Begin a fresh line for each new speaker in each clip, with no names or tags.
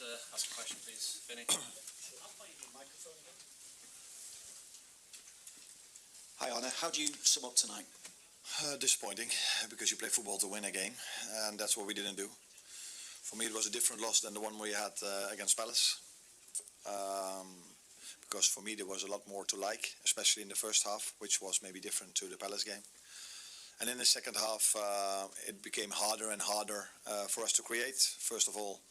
to ask a question, please, Vinny.
Hi Arne, how do you sum up tonight?
Disappointing, because you play football to win a game, and that's what we didn't do. For me, it was a different loss than the one we had against Palace. Because for me, there was a lot more to like, especially in the first half, which was maybe different to the Palace game. And in the second half, it became harder and harder for us to create. First of all,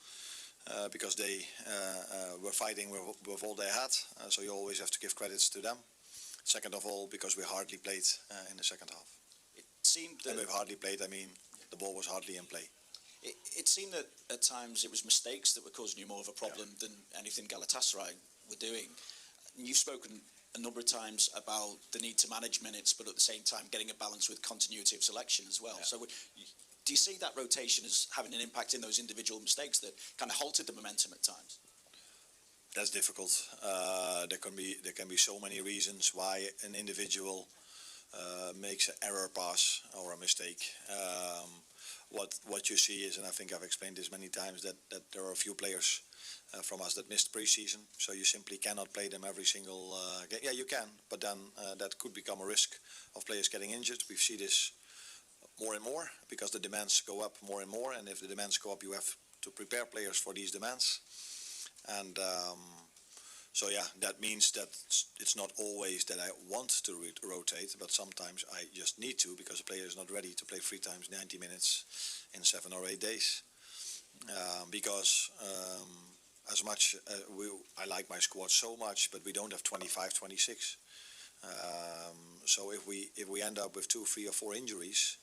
because they were fighting with all they had, so you always have to give credits to them. Second of all, because we hardly played in the second half.
It seemed that...
And with hardly played, I mean the ball was hardly in play.
It seemed that at times it was mistakes that were causing you more of a problem than anything Galatasaray were doing. You've spoken a number of times about the need to manage minutes, but at the same time getting a balance with continuity of selection as well. Yeah. So do you see that rotation as having an impact in those individual mistakes that kind of halted the momentum at times?
That's difficult. There can be so many reasons why an individual makes an error pass or a mistake. What you see is, and I think I've explained this many times, that there are a few players from us that missed pre-season, so you simply cannot play them every single game. Yeah, you can, but then that could become a risk of players getting injured. We see this more and more because the demands go up more and more, and if the demands go up, you have to prepare players for these demands. And so yeah, that means that it's not always that I want to rotate, but sometimes I just need to, because the player is not ready to play 3 times 90 minutes in 7 or 8 days. Because as much I like my squad so much, but we don't have 25, 26. So if we end up with 2, 3 or 4 injuries,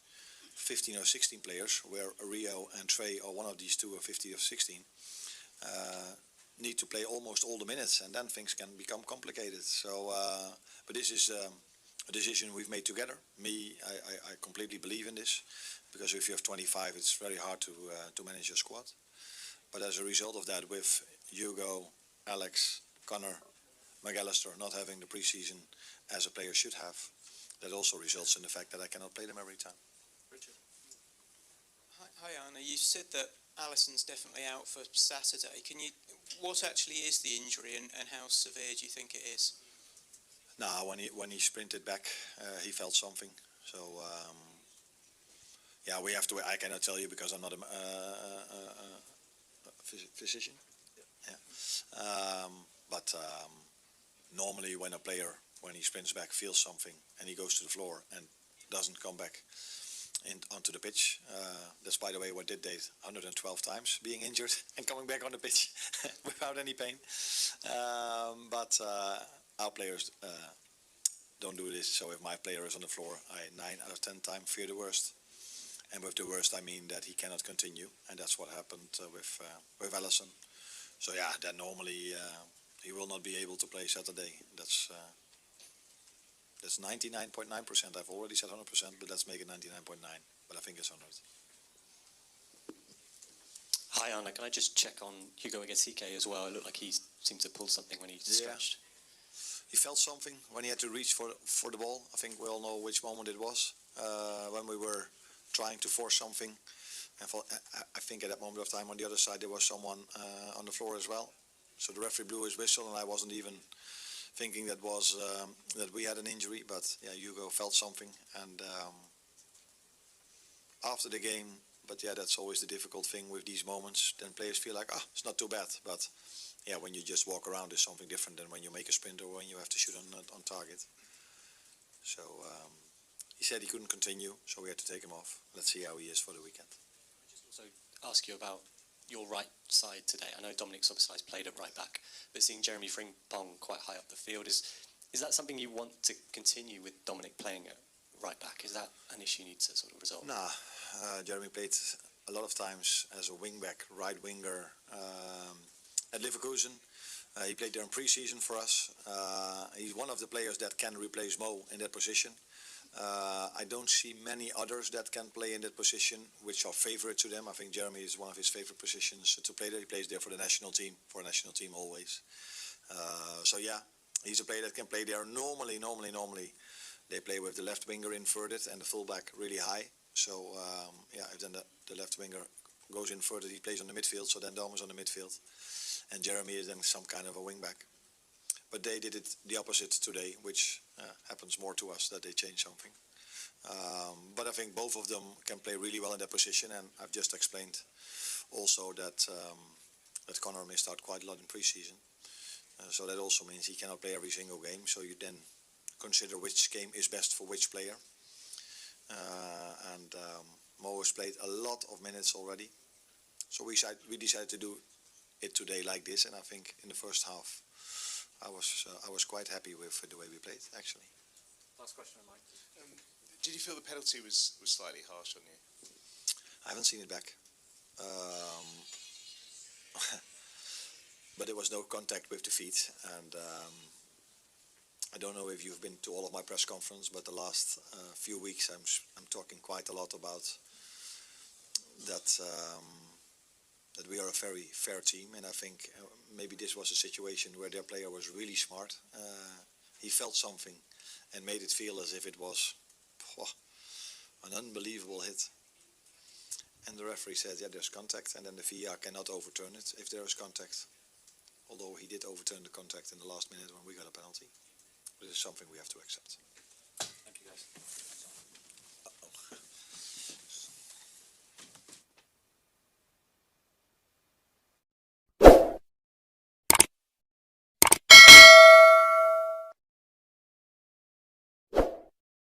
15 or 16 players, where Rio and Trey or one of these two are 15 or 16, need to play almost all the minutes, and then things can become complicated. So, but this is a decision we've made together. I completely believe in this, because if you have 25, it's very hard to manage your squad. But as a result of that, with Hugo, Alex, Connor, McAllister not having the pre-season as a player should have, that also results in the fact that I cannot play them every time.
Richard.
Hi Arne, you said that Alisson's definitely out for Saturday. What actually is the injury, and how severe do you think it is?
No, when he sprinted back, he felt something. So yeah, we have to. I cannot tell you because I'm not a physician. Yeah. But normally, when a player, when he sprints back, feels something and he goes to the floor and doesn't come back onto the pitch. That's, by the way, what did Dave 112 times, being injured and coming back on the pitch without any pain. But our players don't do this. So if my player is on the floor, I 9 out of 10 times fear the worst. And with the worst, I mean that he cannot continue, and that's what happened with Alisson. So yeah, then normally he will not be able to play Saturday. That's 99.9%. I've already said 100%, but let's make it 99.9. But I think it's 100.
Hi Arne, can I just check on Hugo Ekitike as well? It looked like he seemed to pull something when he stretched.
He felt something when he had to reach for the ball. I think we all know which moment it was, when we were trying to force something. I think at that moment of time on the other side there was someone on the floor as well. So the referee blew his whistle, and I wasn't even thinking that we had an injury. But yeah, Hugo felt something, and after the game. But yeah, that's always the difficult thing with these moments. Then players feel like, it's not too bad. But yeah, when you just walk around, it's something different than when you make a sprint or when you have to shoot on target. So he said he couldn't continue, so we had to take him off. Let's see how he is for the weekend.
Can I just also ask you about your right side today? I know Dominic Soboslai's played at right back, but seeing Jeremy Frimpong quite high up the field, is that something you want to continue with Dominic playing at right back? Is that an issue you need to sort of resolve?
Nah, Jeremy played a lot of times as a wing-back, right winger at Leverkusen. He played there in pre-season for us. He's one of the players that can replace Mo in that position. I don't see many others that can play in that position, which are favorite to them. I think Jeremy is one of his favorite positions to play there. He plays there for the national team, always. So yeah, he's a player that can play there. Normally, they play with the left winger inverted and the fullback really high. So yeah, if then the left winger goes in further. He plays on the midfield, so then Dom is on the midfield, and Jeremy is then some kind of a wing back. But they did it the opposite today, which happens more to us, that they change something. But I think both of them can play really well in their position, and I've just explained also that that Connor missed out quite a lot in pre-season. So that also means he cannot play every single game. So you then consider which game is best for which player. And Mo has played a lot of minutes already. So we decided to do it today like this, and I think in the first half I was quite happy with the way we played, actually.
Last question, Mike.
Did you feel the penalty was slightly harsh on you?
I haven't seen it back. But there was no contact with the feet, and I don't know if you've been to all of my press conferences, but the last few weeks I'm talking quite a lot about that that we are a very fair team, and I think maybe this was a situation where their player was really smart. He felt something and made it feel as if it was an unbelievable hit. And the referee said, yeah, there's contact, and then the VAR cannot overturn it if there is contact. Although he did overturn the contact in the last minute when we got a penalty. This is something we have to accept.
Thank you, guys.